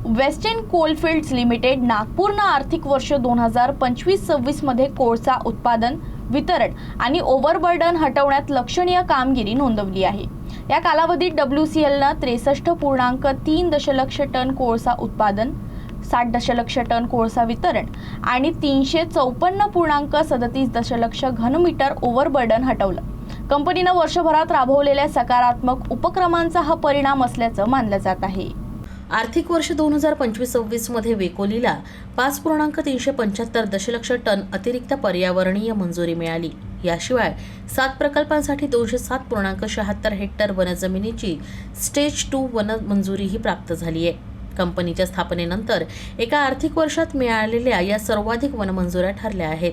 Western coalfields limited नागपूरनं आर्थिक वर्ष 2025-26 मध्ये कोळसा उत्पादन, वितरण आणि ओव्हरबर्डन हटवण्यात लक्षणीय कामगिरी नोंदवली आहे। या कालावधीत WCLनं 63.3 दशलक्ष टन कोळसा उत्पादन, 60 दशलक्ष टन कोळसा वितरण आणि 354.37 दशलक्ष घनमीटर ओव्हरबर्डन हटवलं। कंपनीनं वर्षभरात राबवलेल्या सकारात्मक उपक्रमांचा हा परिणाम असल्याचं मानलं जात आहे। आर्थिक वर्ष 2025-26 मध्ये वेकोलीला 5.375 दशलक्ष टन अतिरिक्त पर्यावरणीय मंजुरी मिळाली। याशिवाय 7 प्रकल्पांसाठी 207.76 हेक्टर वनजमिनीची स्टेज 2 वन मंजुरीही प्राप्त झाली आहे। कंपनीच्या स्थापनेनंतर एका आर्थिक वर्षात मिळालेल्या या सर्वाधिक वनमंजुऱ्या ठरल्या आहेत।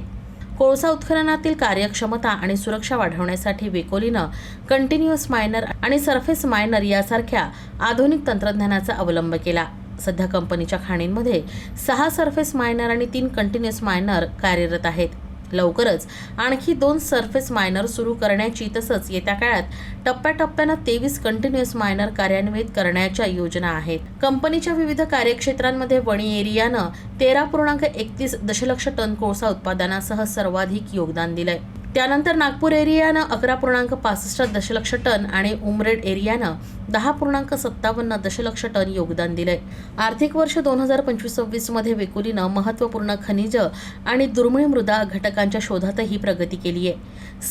कोळसा उत्खननातील कार्यक्षमता आणि सुरक्षा वाढवण्यासाठी वेकोलीनं कंटिन्युअस मायनर आणि सरफेस मायनर यासारख्या आधुनिक तंत्रज्ञानाचा अवलंब केला। सध्या कंपनीच्या खाणींमध्ये 6 सरफेस मायनर आणि 3 कंटिन्युअस मायनर कार्यरत आहेत। लवकरच आणखी 2 सरफेस मायनर सुरू करण्याची तसंच येत्या काळात टप्प्याटप्प्यानं 23 कंटिन्युअस मायनर कार्यान्वित करण्याच्या योजना आहेत। कंपनीच्या विविध कार्यक्षेत्रांमध्ये वणी एरियानं 13.31 दशलक्ष टन कोळसा उत्पादनासह सर्वाधिक योगदान दिलंय। त्यानंतर नागपूर एरियानं 11.65 दशलक्ष टन आणि उमरेड एरियानं 10.57 दशलक्ष टन योगदान दिलंय। आर्थिक वर्ष 2025-26 मध्ये वेकोलीनं महत्त्वपूर्ण खनिज आणि दुर्मिळ मृदा घटकांच्या शोधातही प्रगती केली आहे।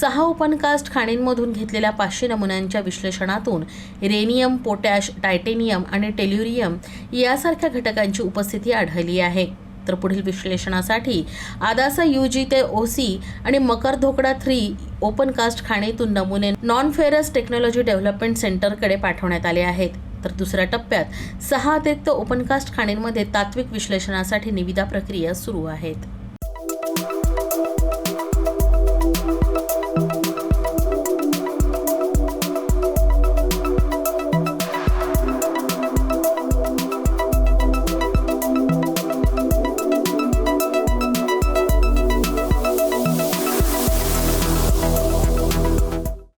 6 ओपनकास्ट खाणींमधून घेतलेल्या 500 नमुन्यांच्या विश्लेषणातून रेनियम, पोटॅश, टायटेनियम आणि टेल्युरियम यासारख्या घटकांची उपस्थिती आढळली आहे। तर पुढील विश्लेषणासाठी आदासा UG ते OC आणि मकरधोकडा 3 ओपनकास्ट खाणीतून नमुने नॉन फेरस टेक्नॉलॉजी डेव्हलपमेंट सेंटरकडे पाठवण्यात आले आहेत। तर दुसऱ्या टप्प्यात 6 अतिरिक्त ओपनकास्ट खाणींमध्ये तात्विक विश्लेषणासाठी निविदा प्रक्रिया सुरू आहेत।